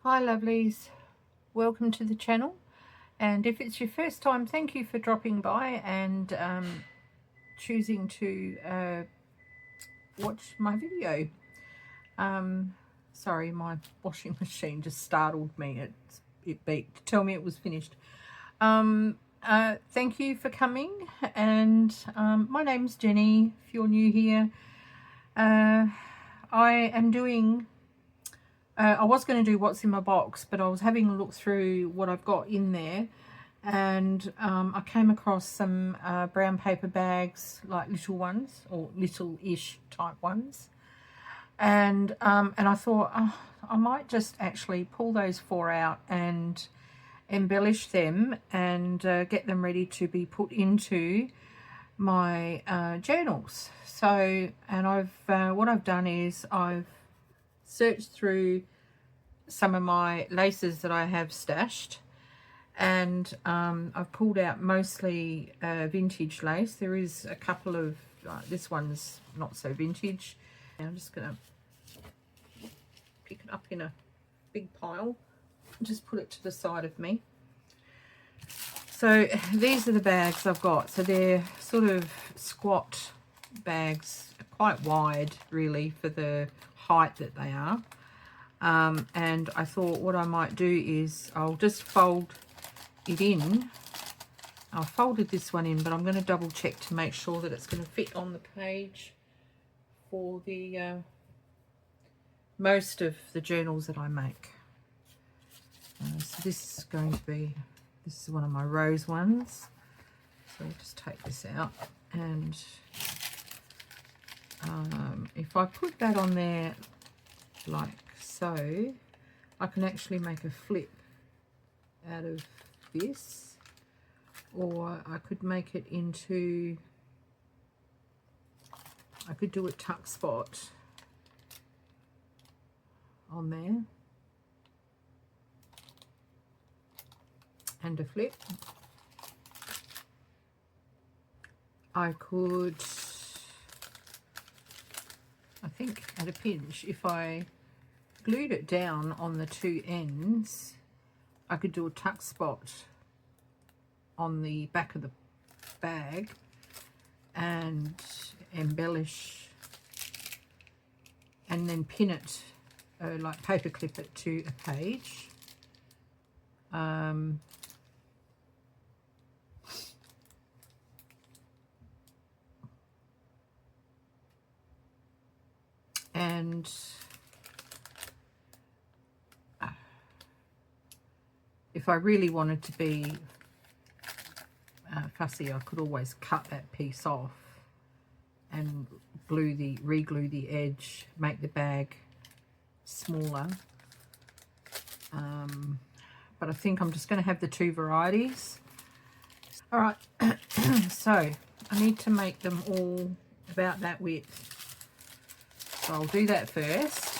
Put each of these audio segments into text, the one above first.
Hi lovelies, welcome to the channel, and if it's your first time, thank you for dropping by and choosing to watch my video. Sorry, my washing machine just startled me. It beeped to tell me it was finished. Thank you for coming, and my name's Jenny if you're new here. I am doing I was going to do what's in my box, but I was having a look through what I've got in there, and I came across some brown paper bags, like little ones or little-ish type ones, and I thought, oh, I might just actually pull those 4 out and embellish them and get them ready to be put into my journals. So, and what I've done is I've searched through some of my laces that I have stashed, and I've pulled out mostly vintage lace. There is a couple of this one's not so vintage. I'm just gonna pick it up in a big pile and just put it to the side of me. So these are the bags I've got. So they're sort of squat bags, quite wide really for the height that they are. And I thought what I might do is I'll just fold it in. I folded this one in, but I'm going to double check to make sure that it's going to fit on the page for the most of the journals that I make. So this is going to be, this is one of my rose ones. So I'll just take this out, and if I put that on there like so, I can actually make a flip out of this, or I could make it into, I could do a tuck spot on there and a flip. I could, I think at a pinch, if I glued it down on the 2 ends, I could do a tuck spot on the back of the bag and embellish, and then pin it, like paper clip it to a page. And if I really wanted to be fussy, I could always cut that piece off and re-glue the edge, make the bag smaller. But I think I'm just going to have the 2 varieties. All right, so I need to make them all about that width. So I'll do that first.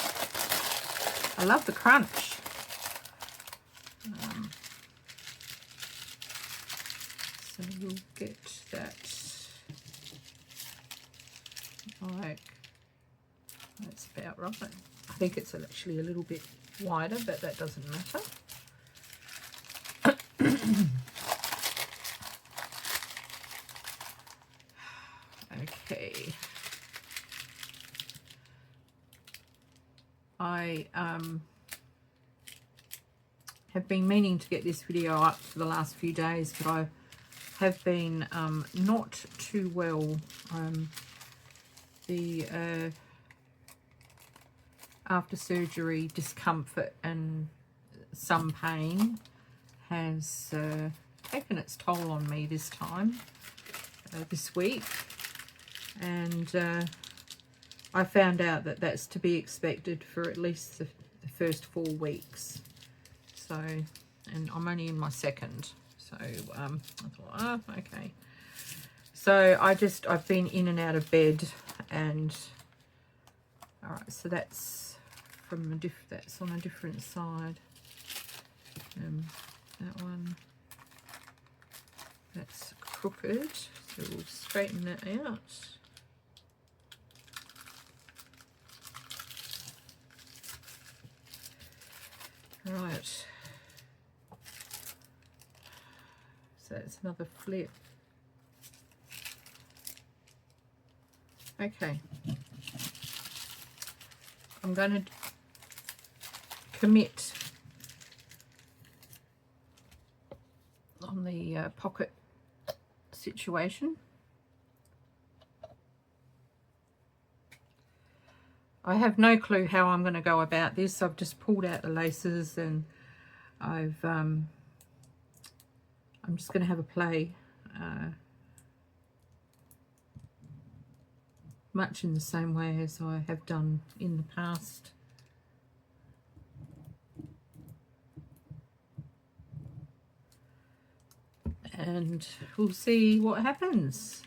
I love the crunch. So we'll get that like, that's about right. I think it's actually a little bit wider, but that doesn't matter. Okay. I have been meaning to get this video up for the last few days, but I have been not too well. The after surgery discomfort and some pain has taken its toll on me this time, this week, and I found out that that's to be expected for at least the first 4 weeks. So, and I'm only in my 2nd, so I thought, oh, okay. So I've been in and out of bed, and all right, so that's from that's on a different side. That one, that's crooked, so we'll straighten that out. Right. So that's another flip. Okay. I'm going to commit on the pocket situation. I have no clue how I'm going to go about this. I've just pulled out the laces and I'm just going to have a play, much in the same way as I have done in the past. And we'll see what happens.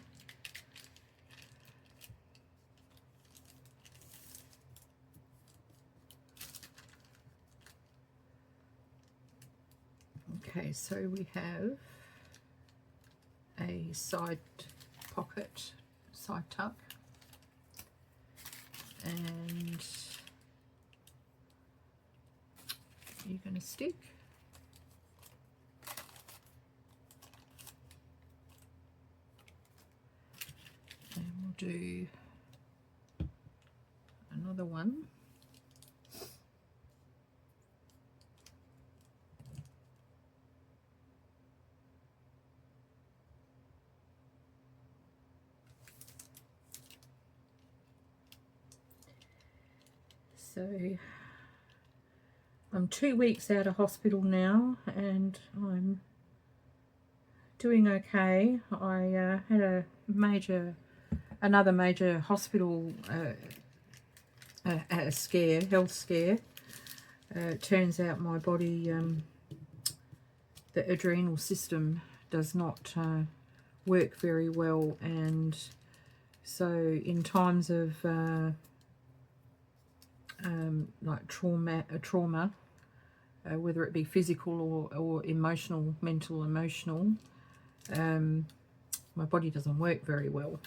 Okay, so we have a side pocket, side tuck, and you're going to stick. And we'll do another one. So I'm 2 weeks out of hospital now and I'm doing okay. I had another major hospital scare, health scare. It turns out my body, the adrenal system does not work very well, and so in times of like trauma, whether it be physical or emotional, mental, emotional, my body doesn't work very well.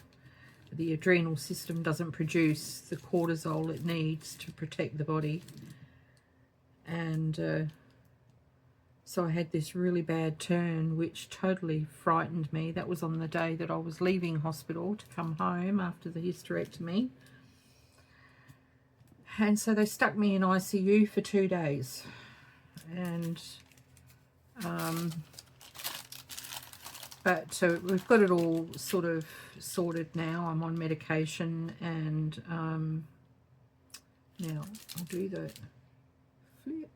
The adrenal system doesn't produce the cortisol it needs to protect the body, and so I had this really bad turn which totally frightened me. That was on the day that I was leaving hospital to come home after the hysterectomy. And so they stuck me in ICU for 2 days. And but so we've got it all sort of sorted now. I'm on medication, and now I'll do the flip.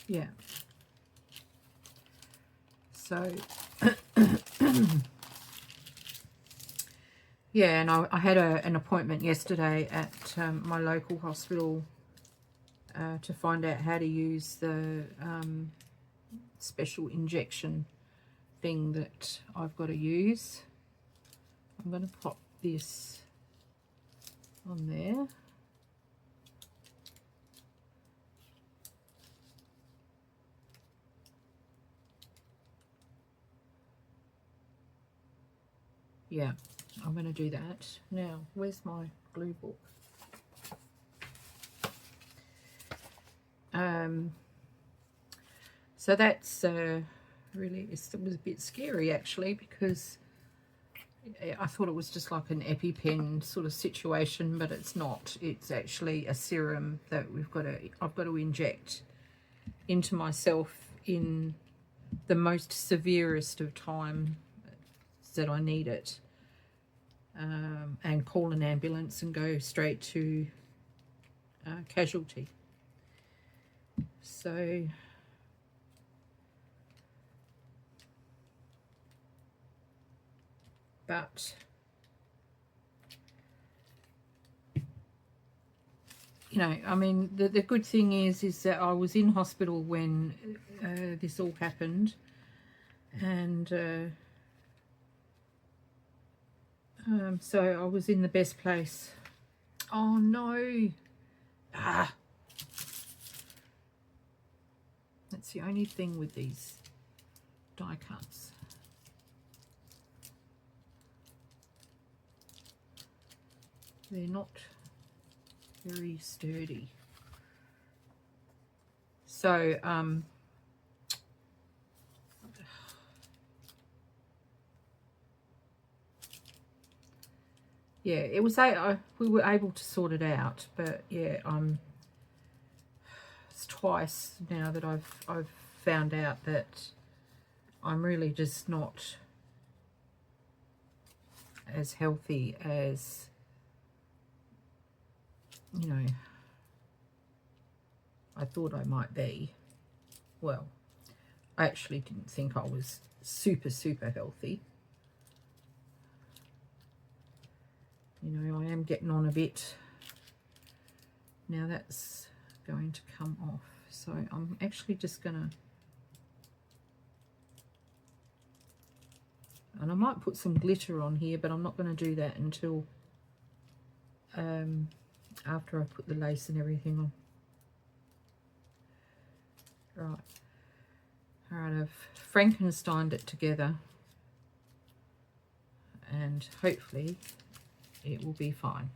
Yeah. So yeah, and I had an appointment yesterday at my local hospital to find out how to use the special injection thing that I've got to use. I'm going to pop this on there. Yeah, I'm going to do that. Now, where's my glue book? So that's really, it was a bit scary actually, because I thought it was just like an EpiPen sort of situation, but it's not. It's actually a serum that I've got to inject into myself in the most severest of time that I need it, and call an ambulance and go straight to casualty. So but you know, I mean, the good thing is that I was in hospital when this all happened, and so I was in the best place. Oh no! Ah, that's the only thing with these die cuts. They're not very sturdy. So yeah, it was we were able to sort it out, but yeah, it's twice now that I've found out that I'm really just not as healthy as, you know, I thought I might be. Well, I actually didn't think I was super healthy. You know, I am getting on a bit. Now that's going to come off. So I'm actually just gonna, and I might put some glitter on here, but I'm not going to do that until after I put the lace and everything on. Right. All right, I've Frankensteined it together, and hopefully it will be fine.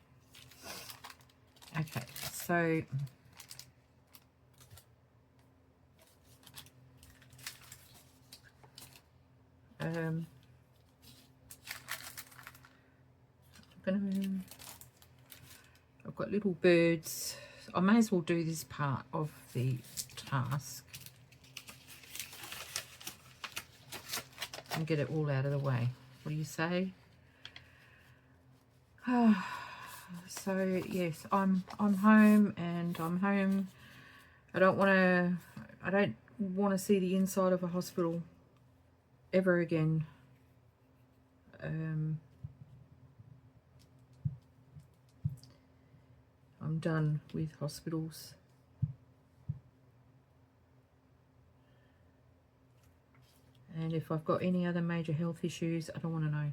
Okay, so I've got little birds. I may as well do this part of the task and get it all out of the way. What do you say? So yes, I'm home, and I'm home. I don't want to see the inside of a hospital ever again. I'm done with hospitals. And if I've got any other major health issues, I don't want to know.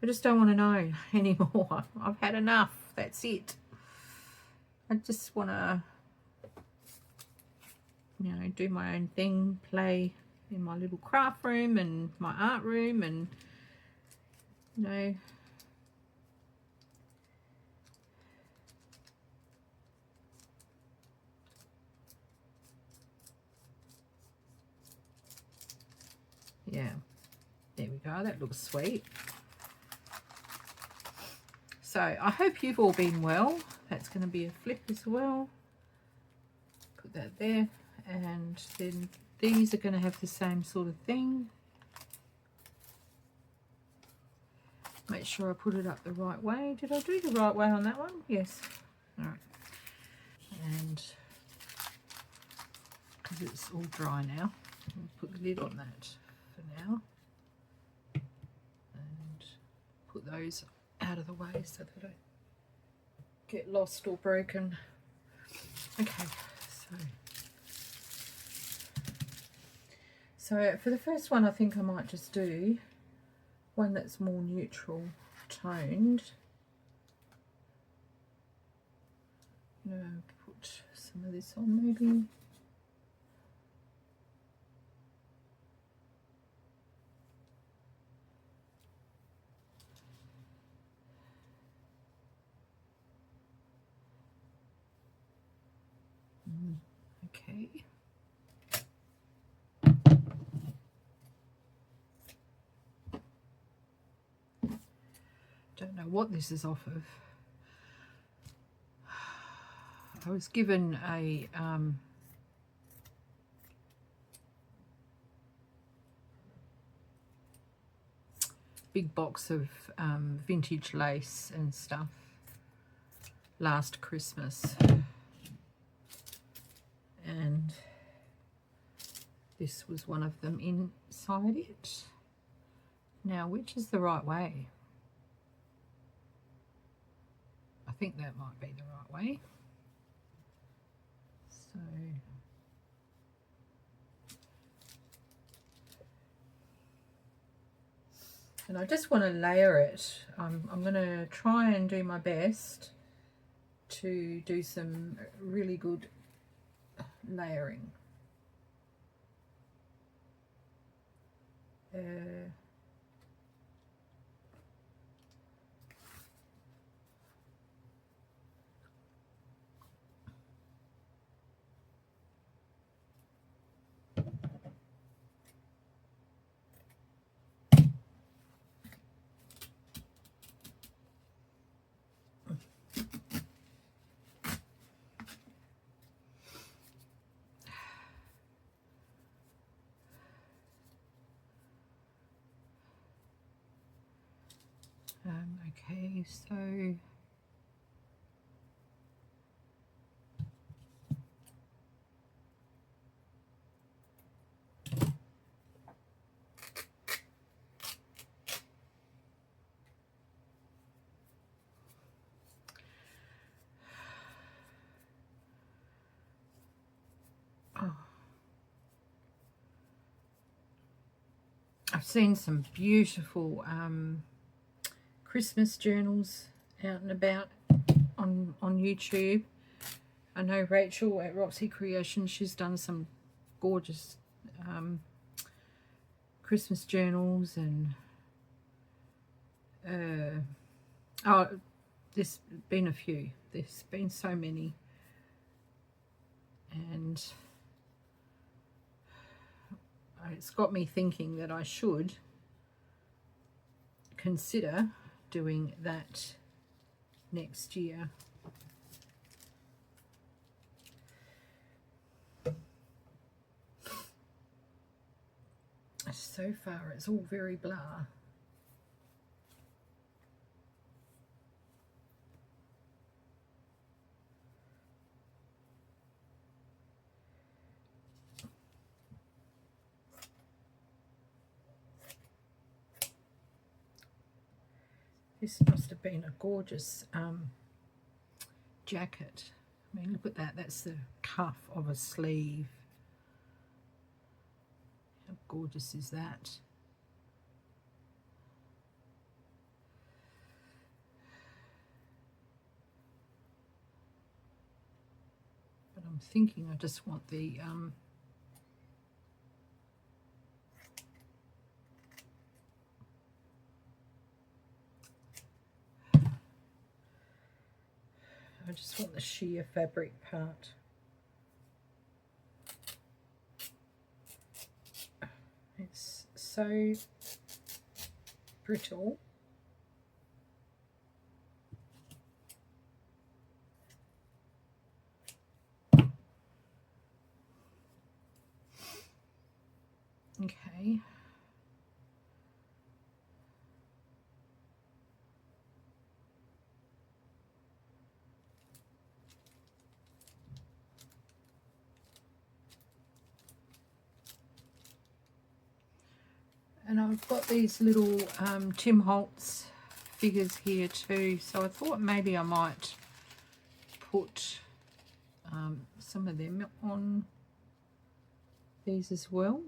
I just don't want to know anymore. I've had enough. That's it. I just want to, you know, do my own thing, play in my little craft room and my art room, and, you know, yeah, there we go. That looks sweet. So I hope you've all been well. That's going to be a flip as well. Put that there, and then these are going to have the same sort of thing. Make sure I put it up the right way. Did I do the right way on that one? Yes. All right. And because it's all dry now, I'll put the lid on that for now. And put those out of the way so they don't get lost or broken. Okay, so for the first one, I think I might just do one that's more neutral toned. I'm gonna put some of this on maybe. Okay. Don't know what this is off of. I was given a big box of vintage lace and stuff last Christmas, and this was one of them inside it. Now, which is the right way? I think that might be the right way. So and I just want to layer it. I'm going to try and do my best to do some really good layering. Okay, so I've seen some beautiful Christmas journals out and about on YouTube. I know Rachel at Roxy Creations, she's done some gorgeous Christmas journals, and oh, there's been a few. There's been so many, and it's got me thinking that I should consider doing that next year. So far it's all very blah. This must have been a gorgeous jacket. I mean, look at that. That's the cuff of a sleeve. How gorgeous is that? But I'm thinking I just want the I just want the sheer fabric part. It's so brittle. Okay. And I've got these little Tim Holtz figures here too, so I thought maybe I might put some of them on these as well.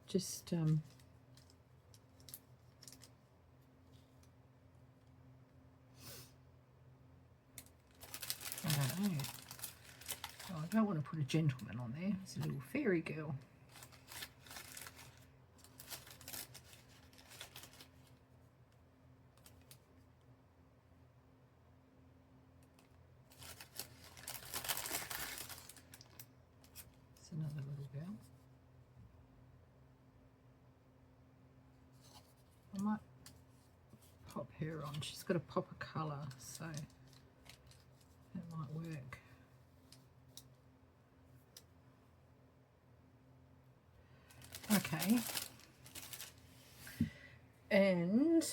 Just I don't know. Oh, I don't want to put a gentleman on there. It's a little fairy girl. It's another little girl. I might pop her on. She's got a pop of colour, so that might work. Okay. And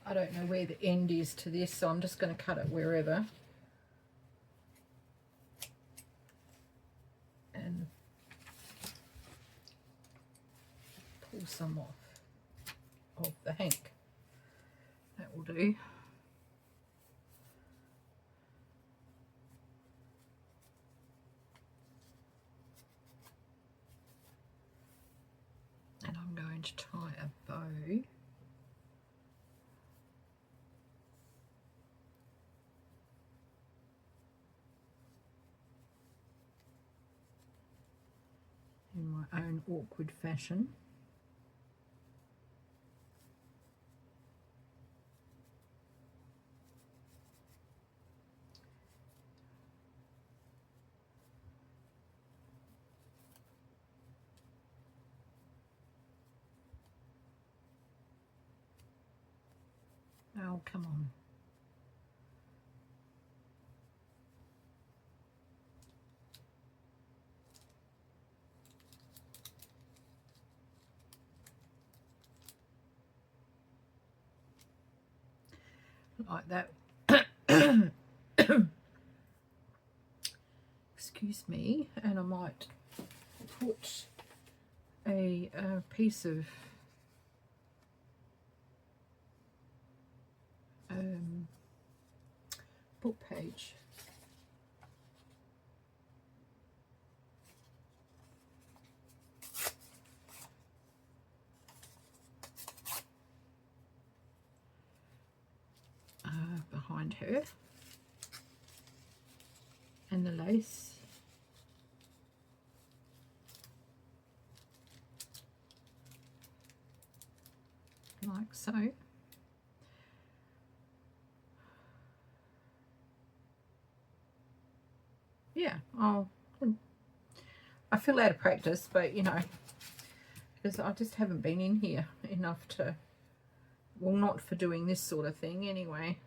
I don't know where the end is to this, so I'm just going to cut it wherever. And pull some off of the hank. That will do. And I'm going to tie a bow in my own awkward fashion. Oh, come on. like that. Excuse me. And I might put a piece of book page behind her, and the lace, like so. Yeah, I feel out of practice, but you know, because I just haven't been in here enough to, well, not for doing this sort of thing anyway.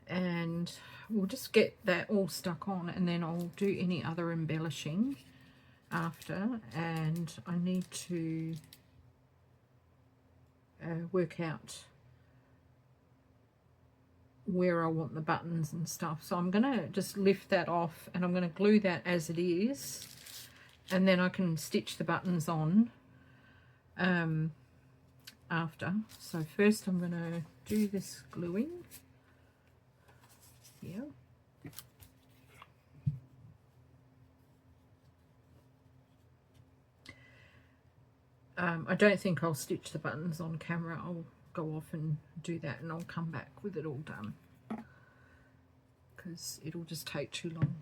And we'll just get that all stuck on, and then I'll do any other embellishing after. And I need to work out where I want the buttons and stuff. So I'm gonna just lift that off, and I'm gonna glue that as it is, and then I can stitch the buttons on after. So first I'm gonna do this gluing here. I don't think I'll stitch the buttons on camera. I'll go off and do that, and I'll come back with it all done, because it'll just take too long.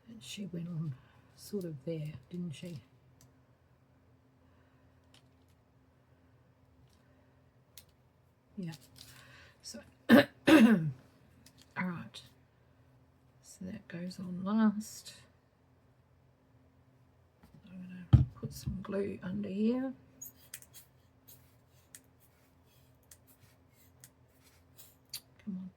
And she went on sort of there, didn't she? Yeah. So all right, so that goes on last. I'm going to put some glue under here. Come on.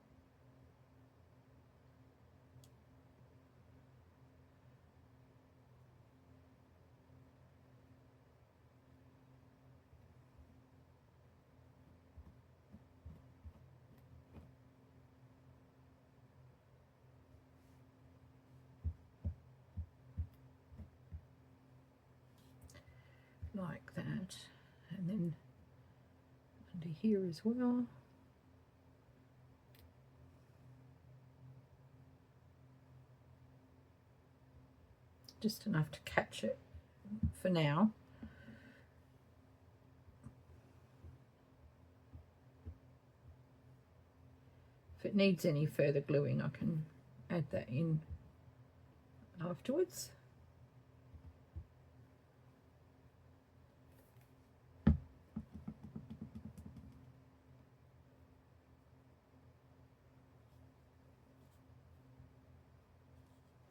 Like that, and then under here as well. Just enough to catch it for now. If it needs any further gluing, I can add that in afterwards.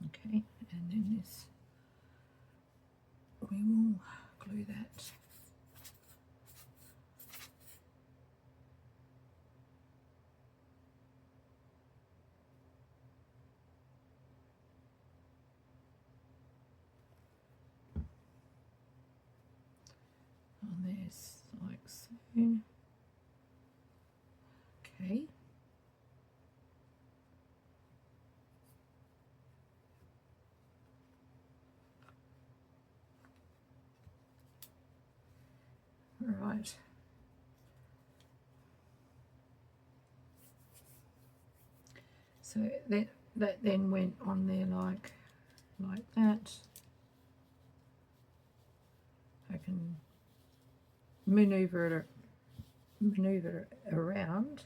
Okay, and then this, we will glue that. On this, like so. Okay. Right. So that then went on there like that. I can maneuver it around,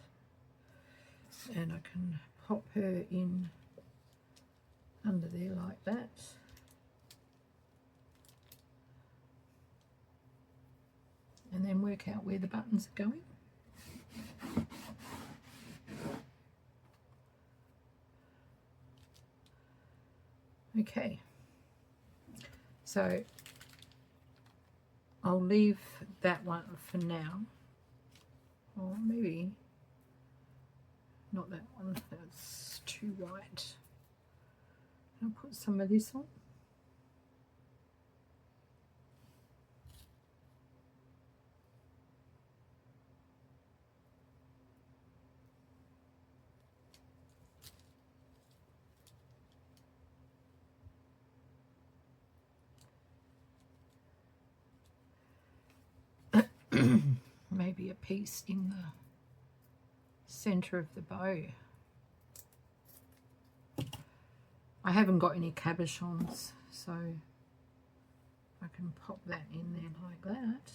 and I can pop her in under there like that. And then work out where the buttons are going. Okay, so I'll leave that one for now. or maybe not that one, that's too white. I'll put some of this on. Maybe a piece in the center of the bow. I haven't got any cabochons, so I can pop that in there like that.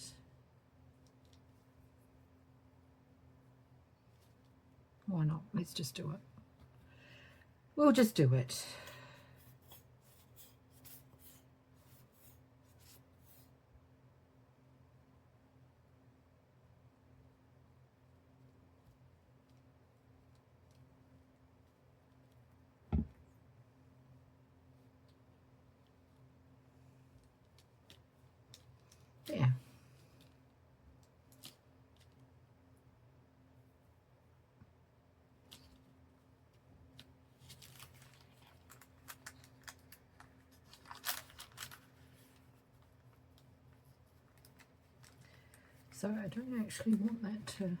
Why not? Let's just do it. We'll just do it. Yeah. So I don't actually want that to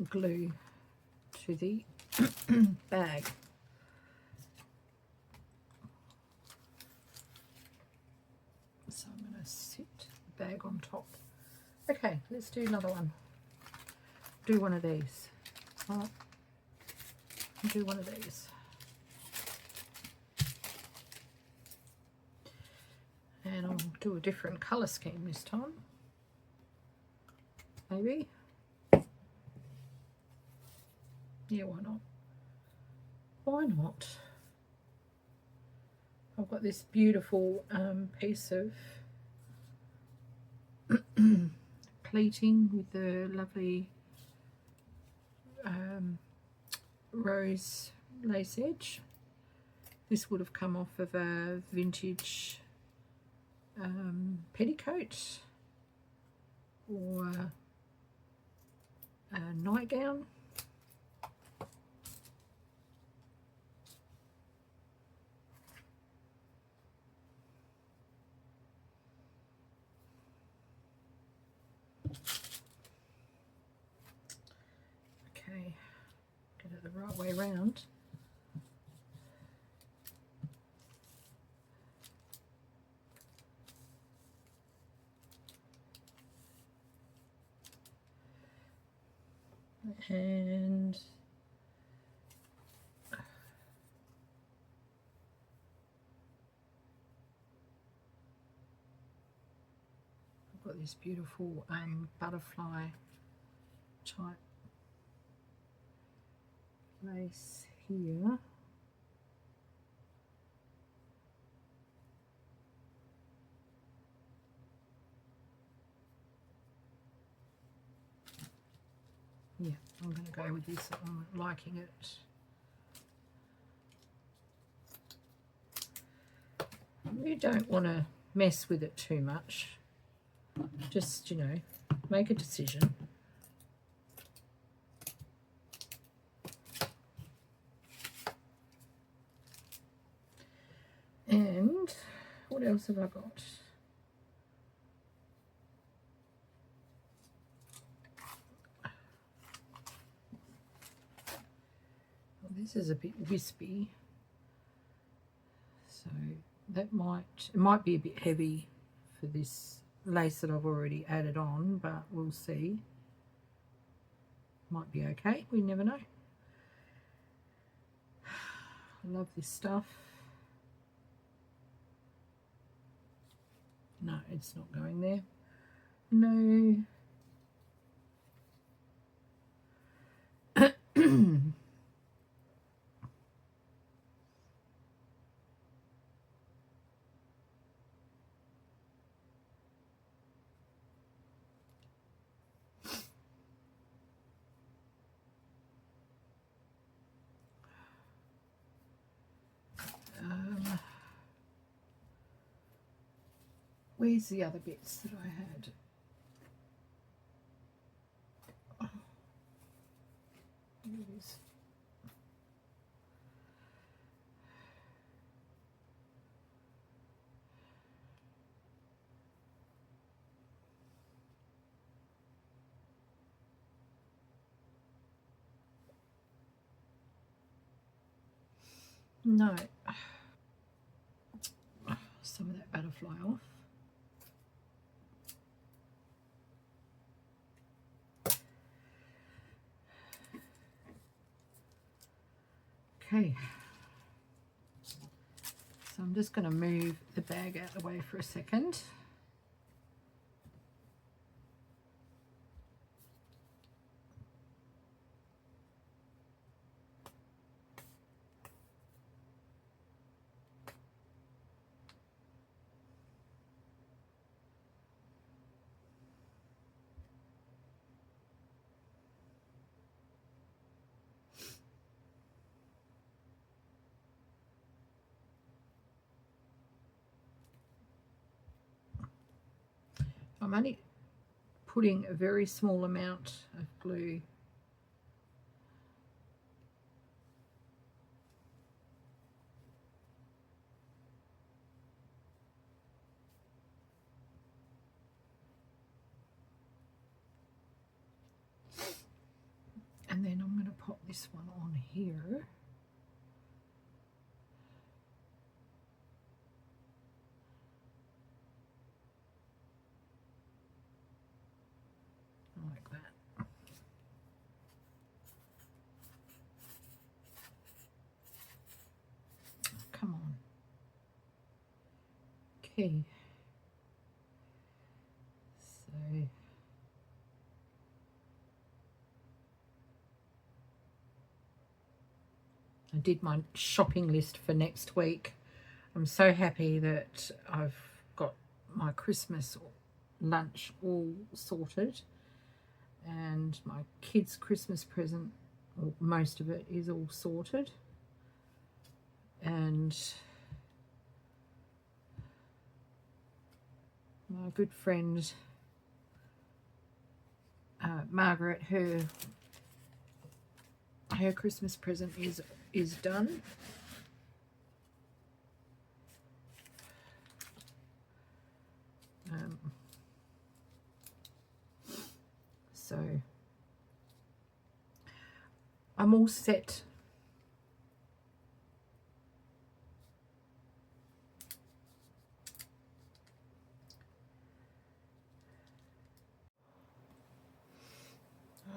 glue to the bag. So I'm going to sit the bag on top. Okay, let's do another one. Do one of these. Right. Do one of these. And I'll do a different colour scheme this time. Maybe. Yeah, why not? Why not? I've got this beautiful piece of pleating with the lovely rose lace edge. This would have come off of a vintage petticoat or a nightgown. Okay, get it the right way round. And I've got this beautiful butterfly type lace here. Yeah, I'm going to go with this. I'm liking it. You don't want to mess with it too much. Just, you know, make a decision. And what else have I got? Well, this is a bit wispy, so that it might be a bit heavy for this lace that I've already added on, but we'll see. Might be okay, we never know. I love this stuff. No, it's not going there. No. Where's the other bits that I had? use. No, some of that butterfly off. Okay, so I'm just going to move the bag out of the way for a second. I'm only putting a very small amount of glue. And then I'm going to pop this one on here. Like that. Come on. Okay. So I did my shopping list for next week. I'm so happy that I've got my Christmas lunch all sorted, and my kids' Christmas present, or most of it, is all sorted. And my good friend Margaret, her Christmas present is done. So I'm all set.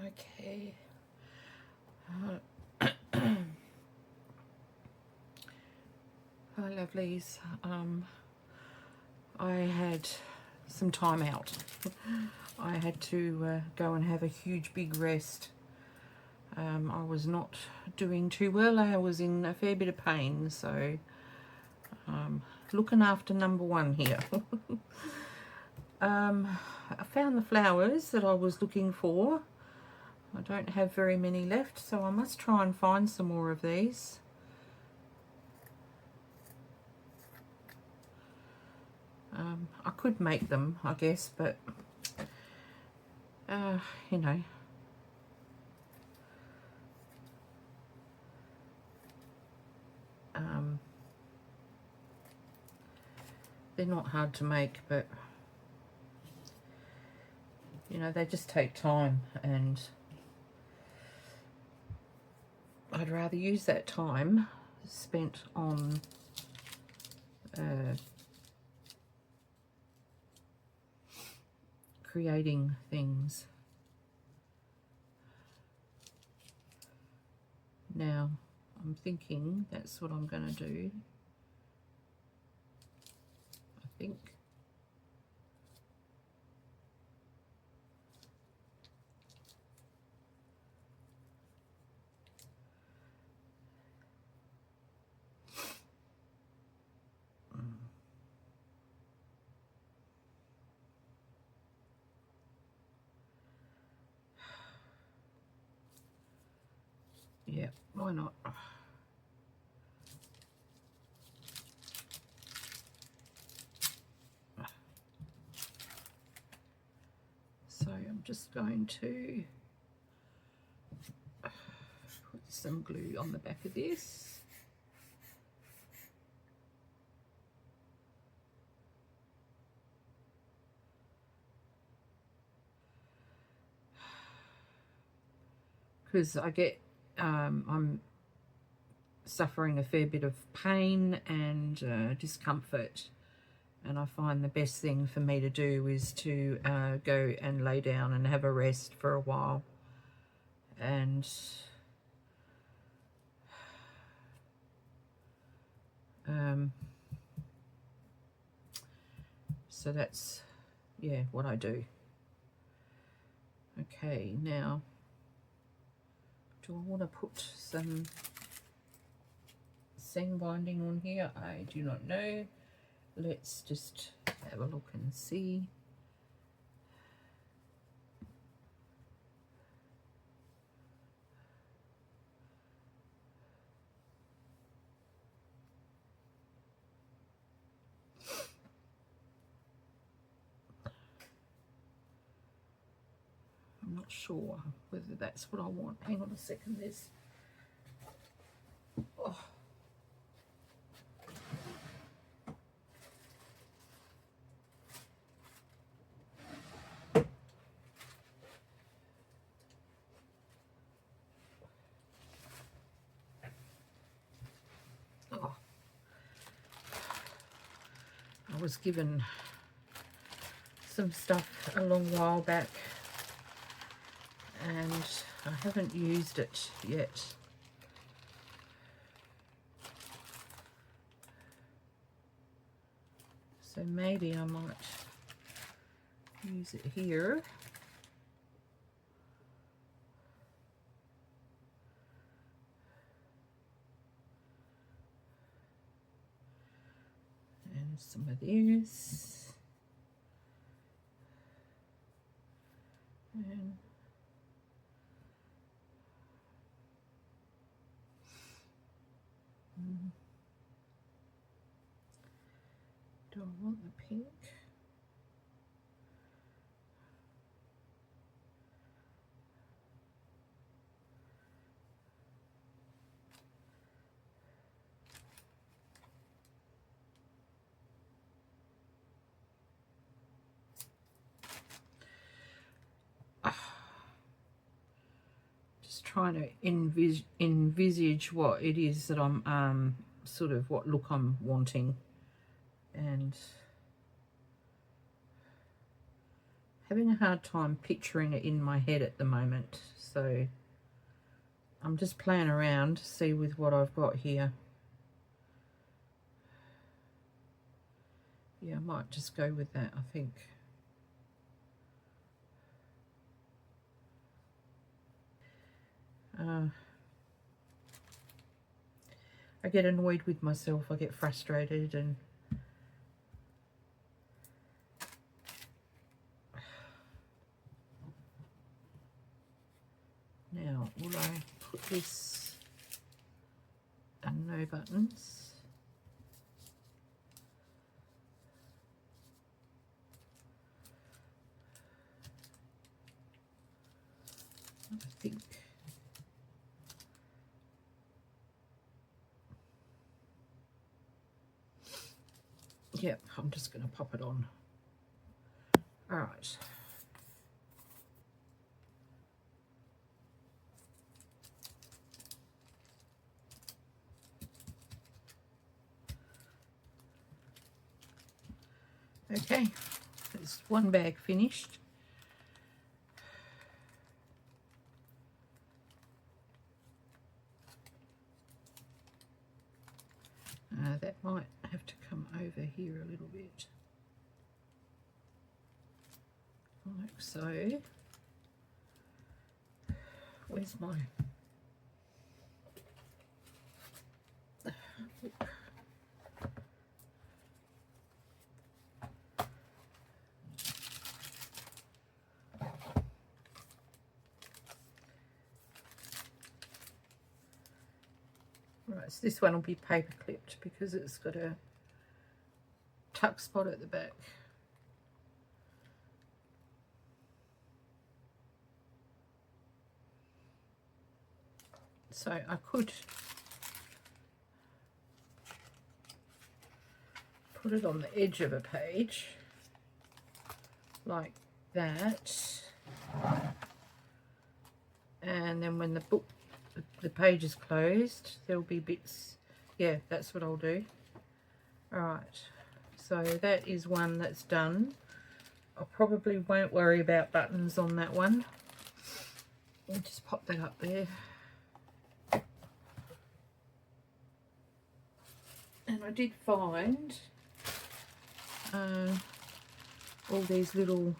Okay. Hi lovelies. I had some time out. I had to go and have a huge big rest. I was not doing too well. I was in a fair bit of pain, so looking after number one here. I found the flowers that I was looking for. I don't have very many left, so I must try and find some more of these. I could make them, I guess, but you know, they're not hard to make, but you know, they just take time, and I'd rather use that time spent on creating things. Now, I'm thinking that's what I'm going to do. I think. Yeah, why not? So I'm just going to some glue on the back of this. Because I get, I'm suffering a fair bit of pain and discomfort, and I find the best thing for me to do is to go and lay down and have a rest for a while. And so that's, yeah, what I do. Okay, now, do I want to put some seam binding on here? I do not know. Let's just have a look and see. I'm not sure whether that's what I want. Hang on a second, there's... Oh. Oh. I was given some stuff a long while back and I haven't used it yet. So maybe I might use it here. And some of this. And do I want the pink? Just trying to envisage what it is that I'm sort of what look I'm wanting, and having a hard time picturing it in my head at the moment, so I'm just playing around to see with what I've got here. Yeah, I might just go with that, I think. I get annoyed with myself, I get frustrated, and now will I put this and no buttons? I think yep, I'm just going to pop it on. All right. Okay, there's one bag finished. That might have to come over here a little bit, like so. Where's my... Right, so this one will be paper clipped because it's got a tuck spot at the back. So I could put it on the edge of a page like that, and then when the page is closed, there'll be bits. Yeah, that's what I'll do. Alright, so that is one that's done. I probably won't worry about buttons on that one. I'll just pop that up there. And I did find all these little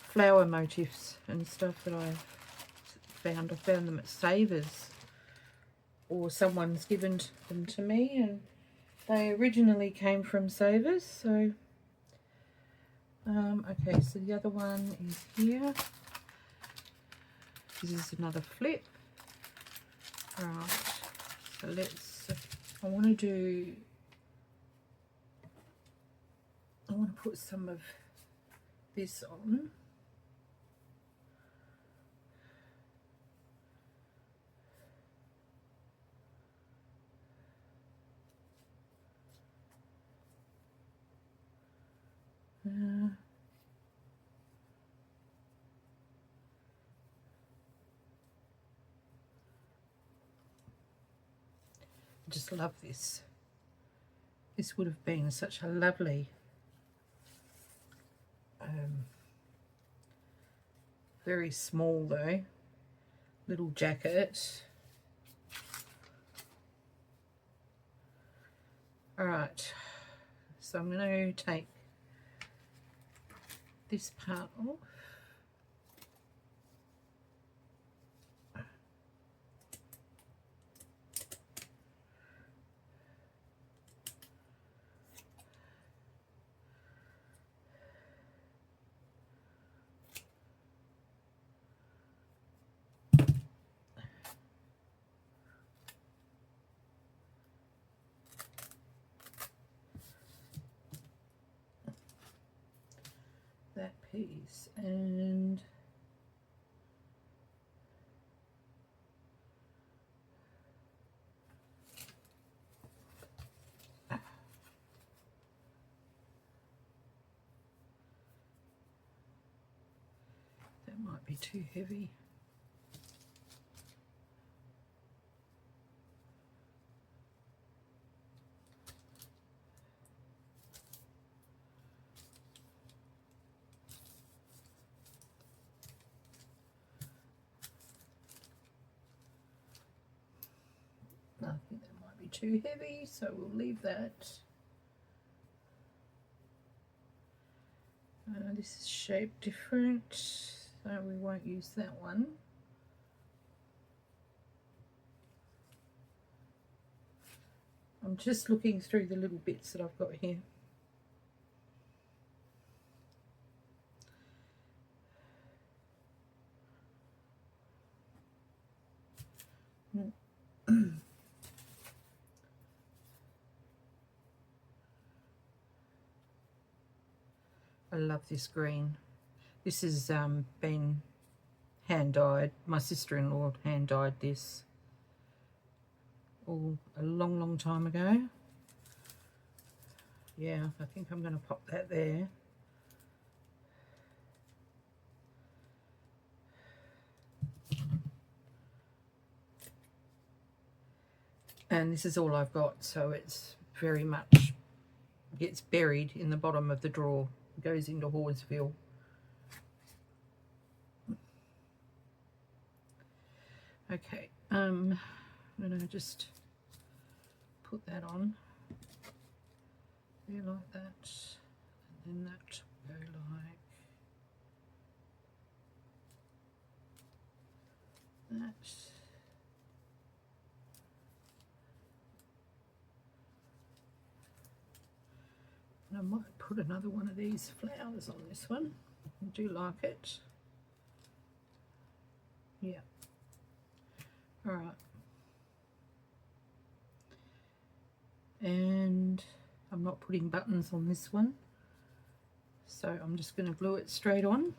flower motifs and stuff that I found. I found them at Savers, or someone's given them to me, and they originally came from Savers. So okay, so the other one is here. This is another flip. Right, so I want to put some of this on. I just love this. This would have been such a lovely very small though little jacket. Alright, so I'm going to take this part off. That piece, and that might be too heavy. I think that might be too heavy, so we'll leave that. This is shaped different, so we won't use that one. I'm just looking through the little bits that I've got here. I love this green. This has been hand dyed. My sister-in-law hand dyed this a long time ago. Yeah, I think I'm going to pop that there. And this is all I've got, so it's very much gets buried in the bottom of the drawer. It goes into Horseville. Okay, I'm going to just put that on there like that, and then that will go like that. And I might put another one of these flowers on this one. I do like it. Yeah. Alright. And I'm not putting buttons on this one, so I'm just going to glue it straight on.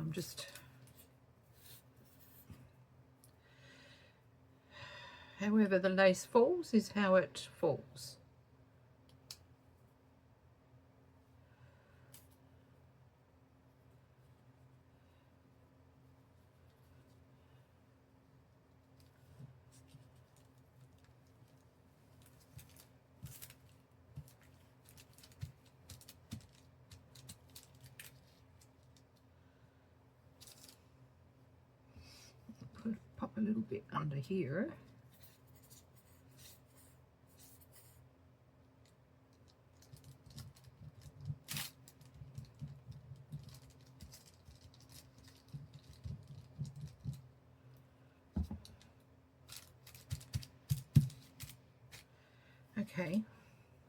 I'm just, however the lace falls is how it falls. Pop a little bit under here. Okay,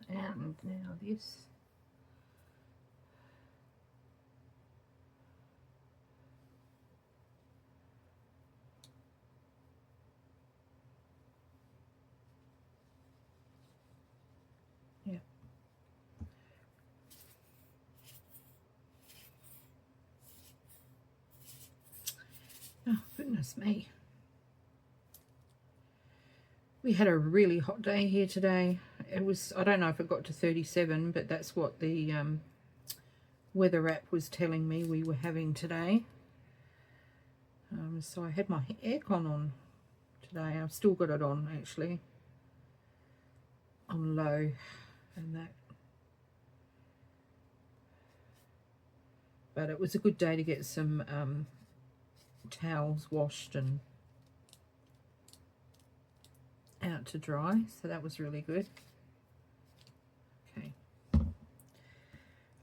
and now this. Yeah. Oh, goodness me. We had a really hot day here today. It was, I don't know if it got to 37, but that's what the weather app was telling me we were having today. So I had my aircon on today. I've still got it on, actually, on low and that. But it was a good day to get some towels washed and out to dry, so that was really good. Okay,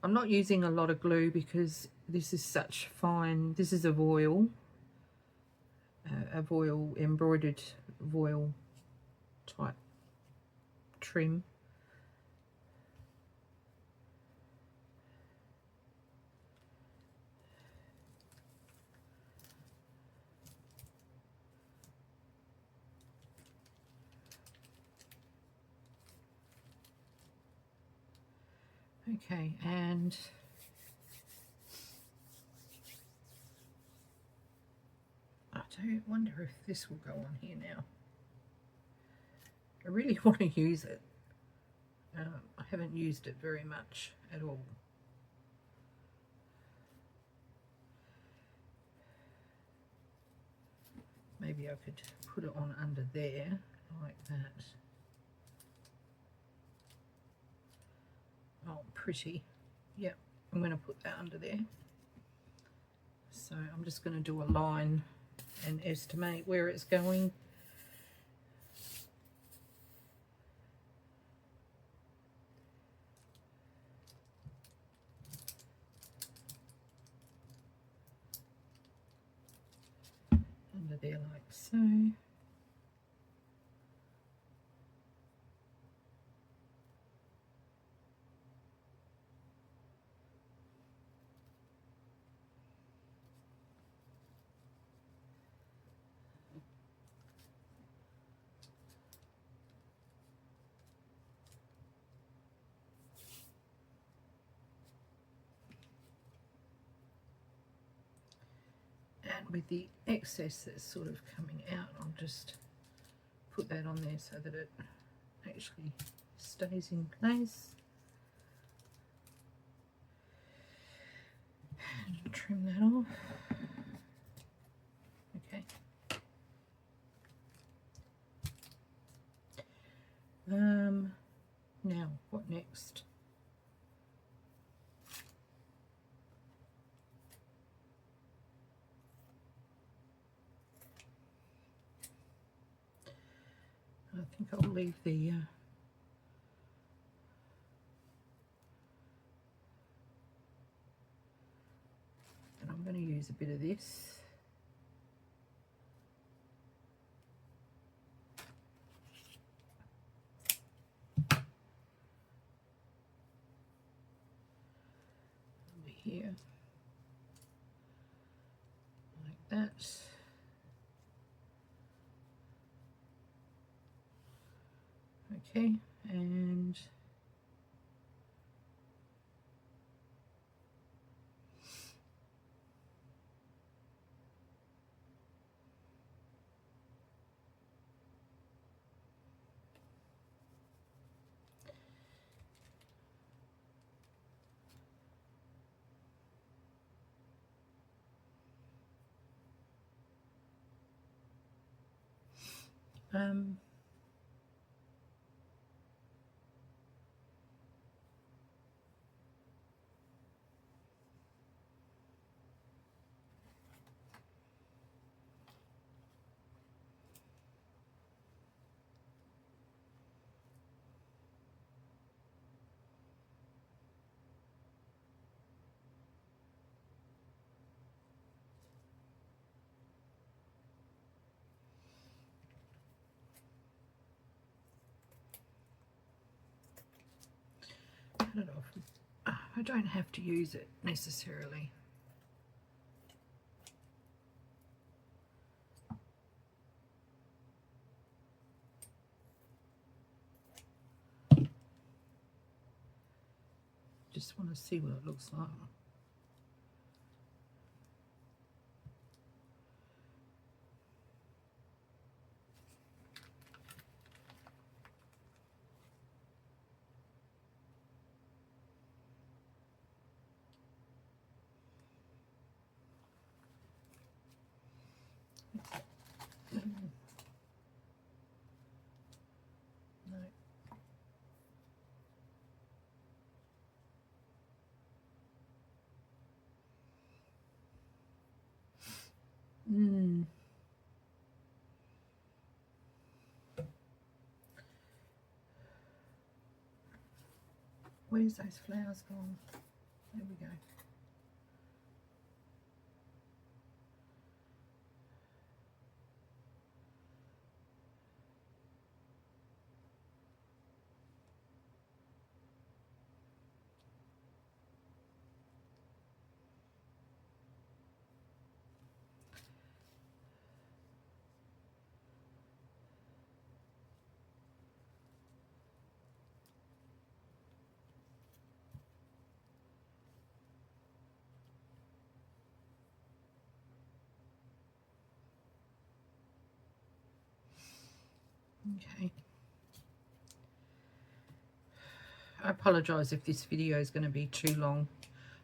I'm not using a lot of glue because this is such fine, this is a voile embroidered voile type trim. Okay, and I do wonder if this will go on here now. I really want to use it. I haven't used it very much at all. Maybe I could put it on under there like that. Oh, pretty. Yep, I'm going to put that under there. So I'm just going to do a line and estimate where it's going. Under there like so. And with the excess that's sort of coming out, I'll just put that on there so that it actually stays in place. And trim that off. Okay. Now, what next? I think I'll leave the and I'm going to use a bit of this. Over here. Like that. Okay, and Um, cut it off. I don't have to use it necessarily. Just want to see what it looks like. No. Where's those flowers gone? There we go. Okay. I apologise if this video is going to be too long.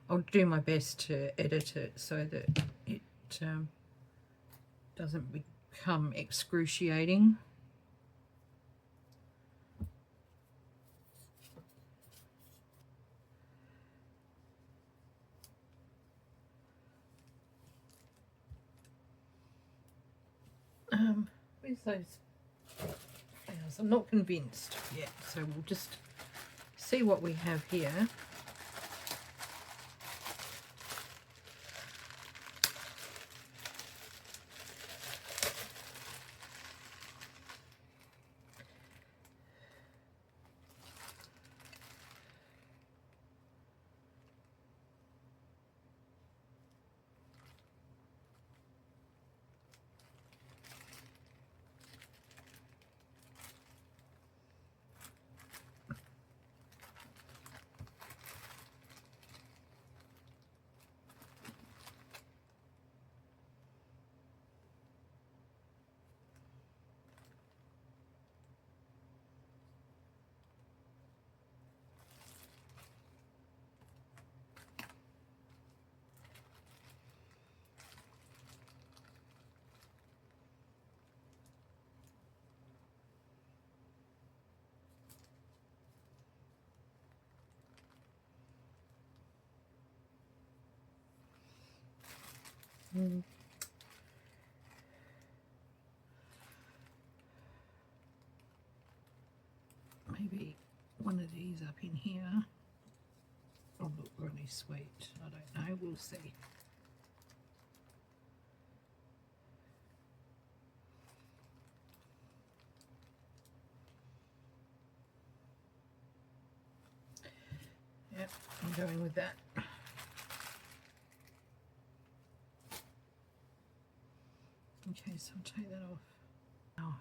I'll do my best to edit it so that it doesn't become excruciating. Where's those flowers? I'm not convinced yet, so we'll just see what we have here. Maybe one of these up in here will look really sweet. I don't know, we'll see. Yep, I'm going with that. Okay, so I'll take that off now.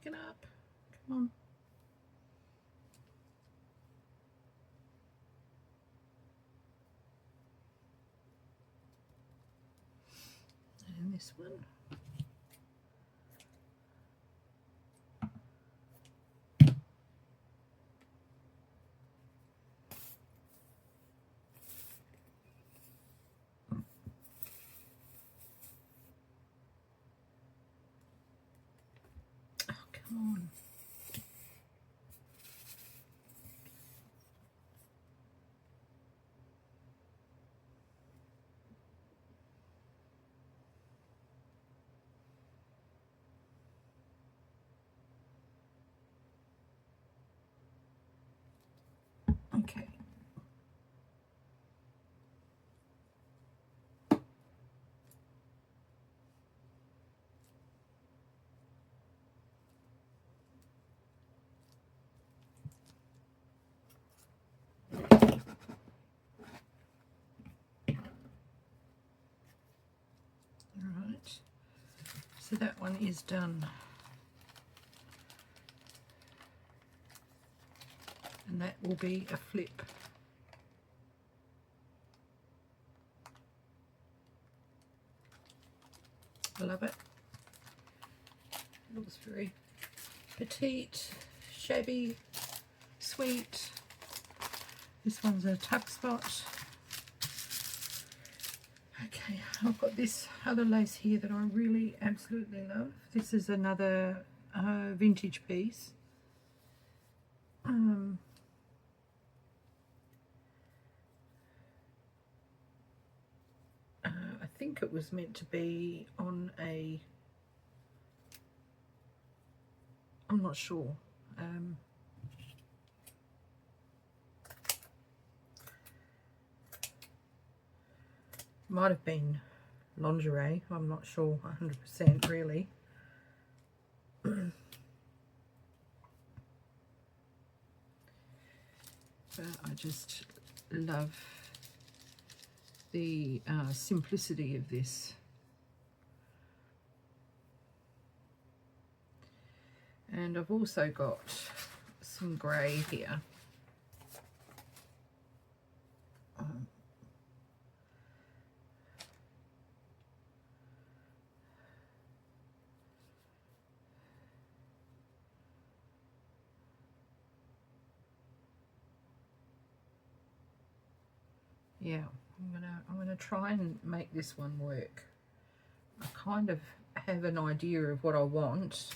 pick it up. Come on. And this one. Oh, come on. Okay. Alright, so that one is done. And that will be a flip. I love it. Looks very petite, shabby, sweet. This one's a tuck spot. Okay, I've got this other lace here that I really absolutely love. This is another vintage piece. I think it was meant to be on a, I'm not sure. Might have been lingerie, I'm not sure 100% really. But I just love the simplicity of this. And I've also got some grey here. Yeah, I'm gonna try and make this one work. I kind of have an idea of what I want.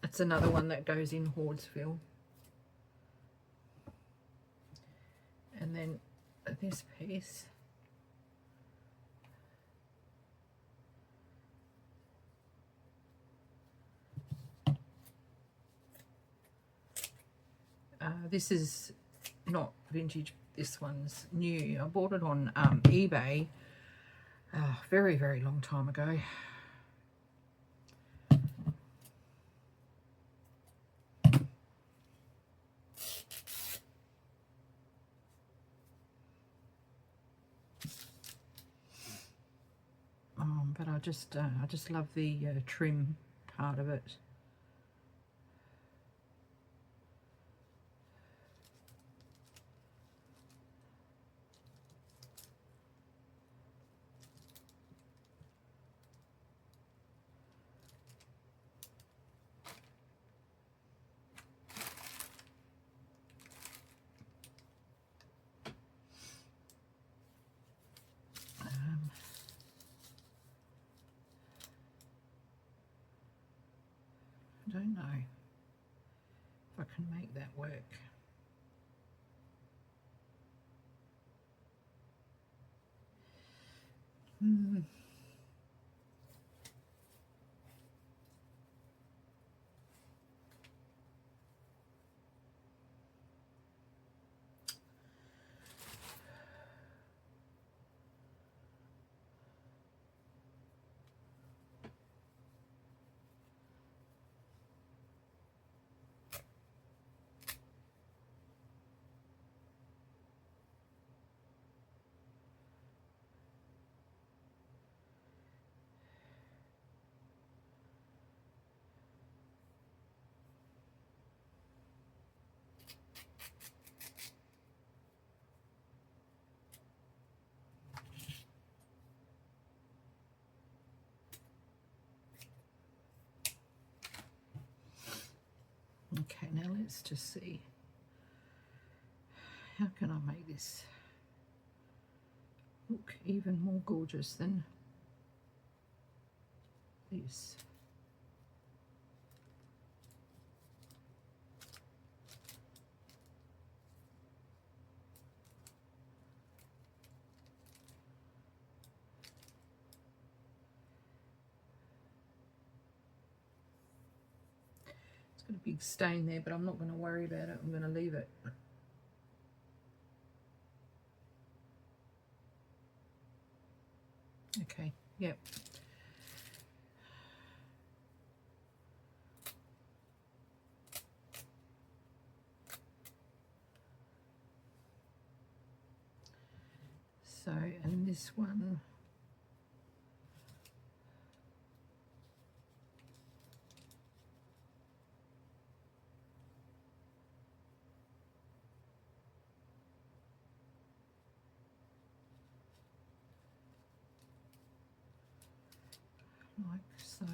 It's another one that goes in Hoardsville. And then this piece. This is not vintage, this one's new. I bought it on eBay very, very long time ago. But I just love the trim part of it. I don't know if I can make that work. let's just see. How can I make this look even more gorgeous than this? It's got a big stain there, but I'm not going to worry about it. I'm going to leave it. Okay, yep. So, and this one, like so.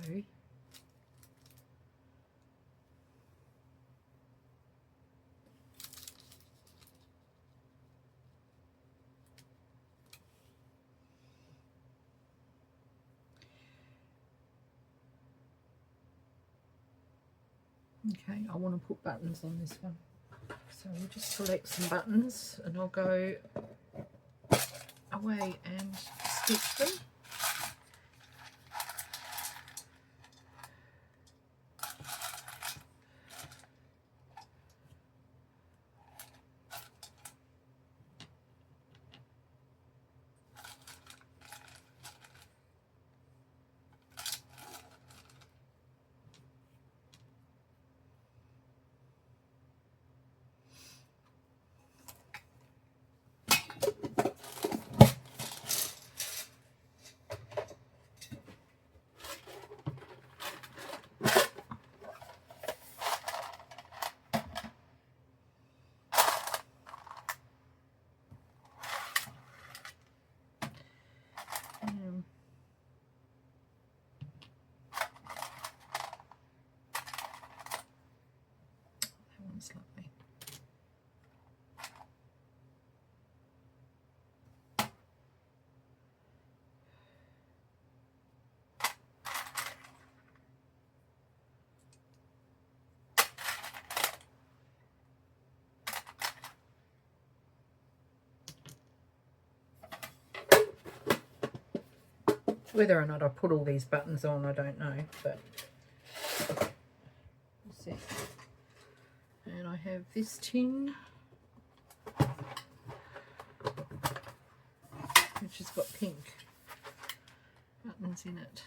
Okay, I want to put buttons on this one. So we'll just select some buttons and I'll go away and stitch them. That one's lovely. Whether or not I put all these buttons on, I don't know, but we'll see. And I have this tin, which has got pink buttons in it.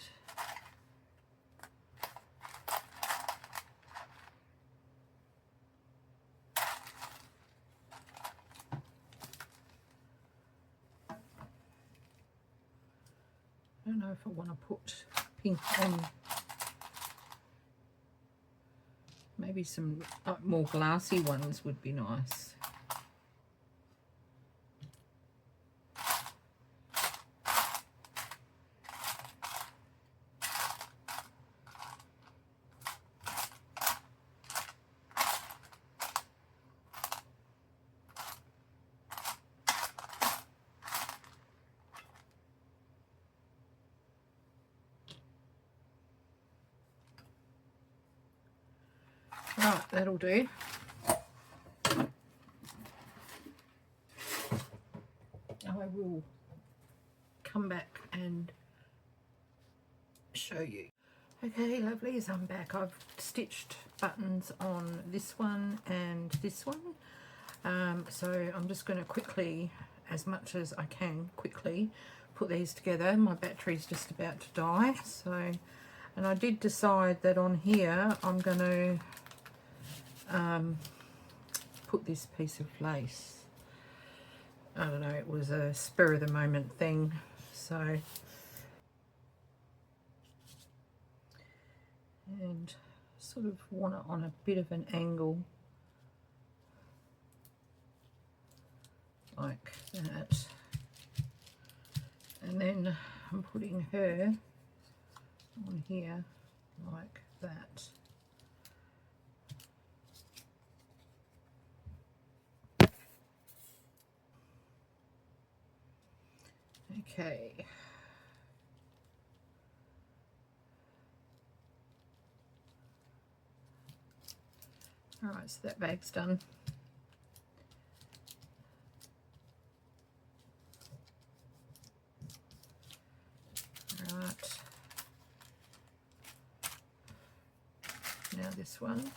I don't know if I want to put pink on. Maybe some more glassy ones would be nice. Right, that'll do. I will come back and show you. Okay, lovelies, I'm back. I've stitched buttons on this one and this one. So I'm just going to quickly, as much as I can, quickly put these together. My battery's just about to die. So, and I did decide that on here I'm going to put this piece of lace. I don't know, it was a spur of the moment thing, so, and sort of want it on a bit of an angle like that, and then I'm putting her on here like that. Okay. All right, so that bag's done. All right. Now this one.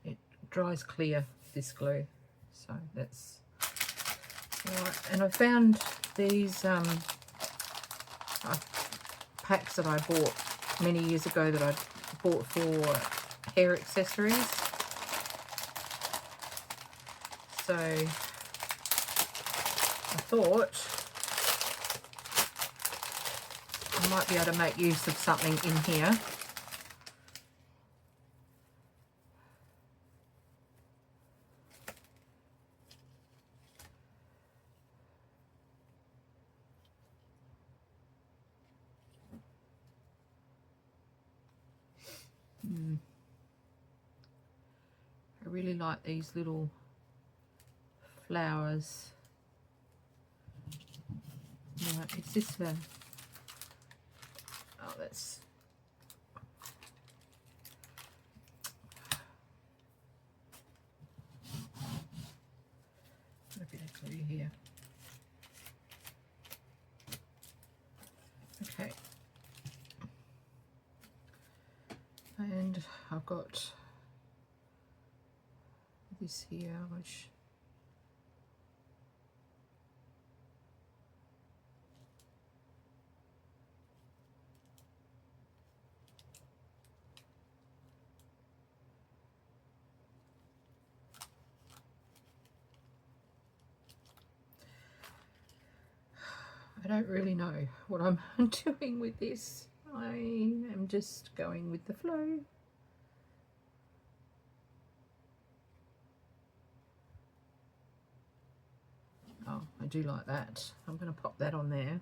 It dries clear, this glue, so that's all right. And I found these packs that I bought many years ago that I bought for hair accessories. So I thought I might be able to make use of something in here. I really like these little flowers. Right, is this the... Oh, that's... A bit of glue here. Okay. And I've got this here, which I don't really know what I'm doing with this. I am just going with the flow. Oh, I do like that. I'm going to pop that on there.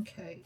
Okay.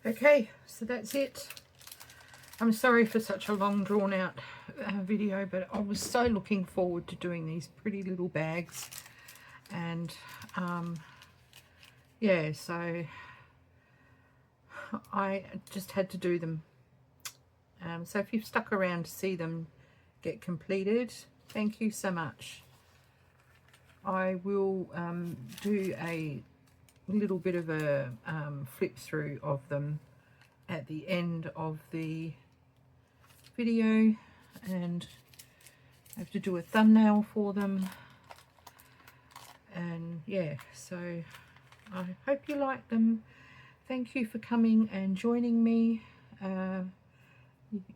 Okay, so that's it. I'm sorry for such a long drawn out video, but I was so looking forward to doing these pretty little bags, and yeah, so I just had to do them. So if you've stuck around to see them get completed, thank you so much. I will do a little bit of a flip through of them at the end of the video, and I have to do a thumbnail for them, and yeah, so I hope you like them. Thank you for coming and joining me.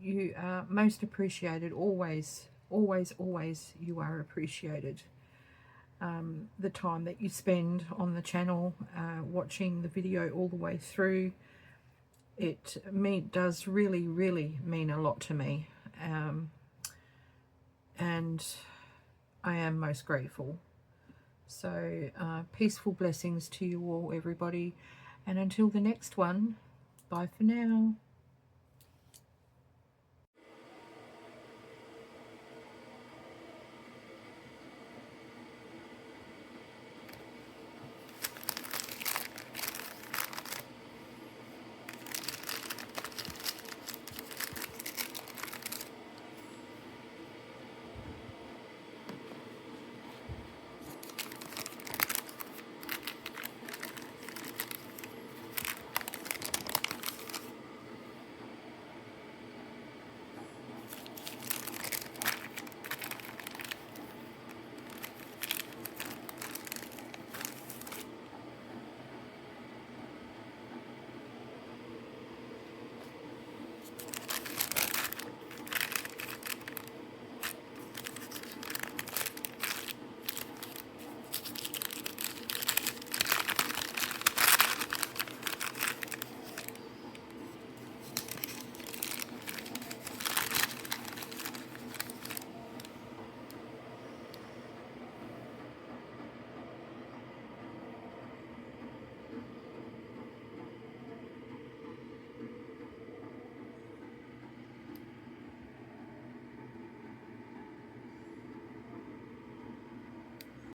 You are most appreciated. Always, always, always you are appreciated. The time that you spend on the channel, watching the video all the way through, it does really, really mean a lot to me, and I am most grateful. So peaceful blessings to you all, everybody, and until the next one, bye for now.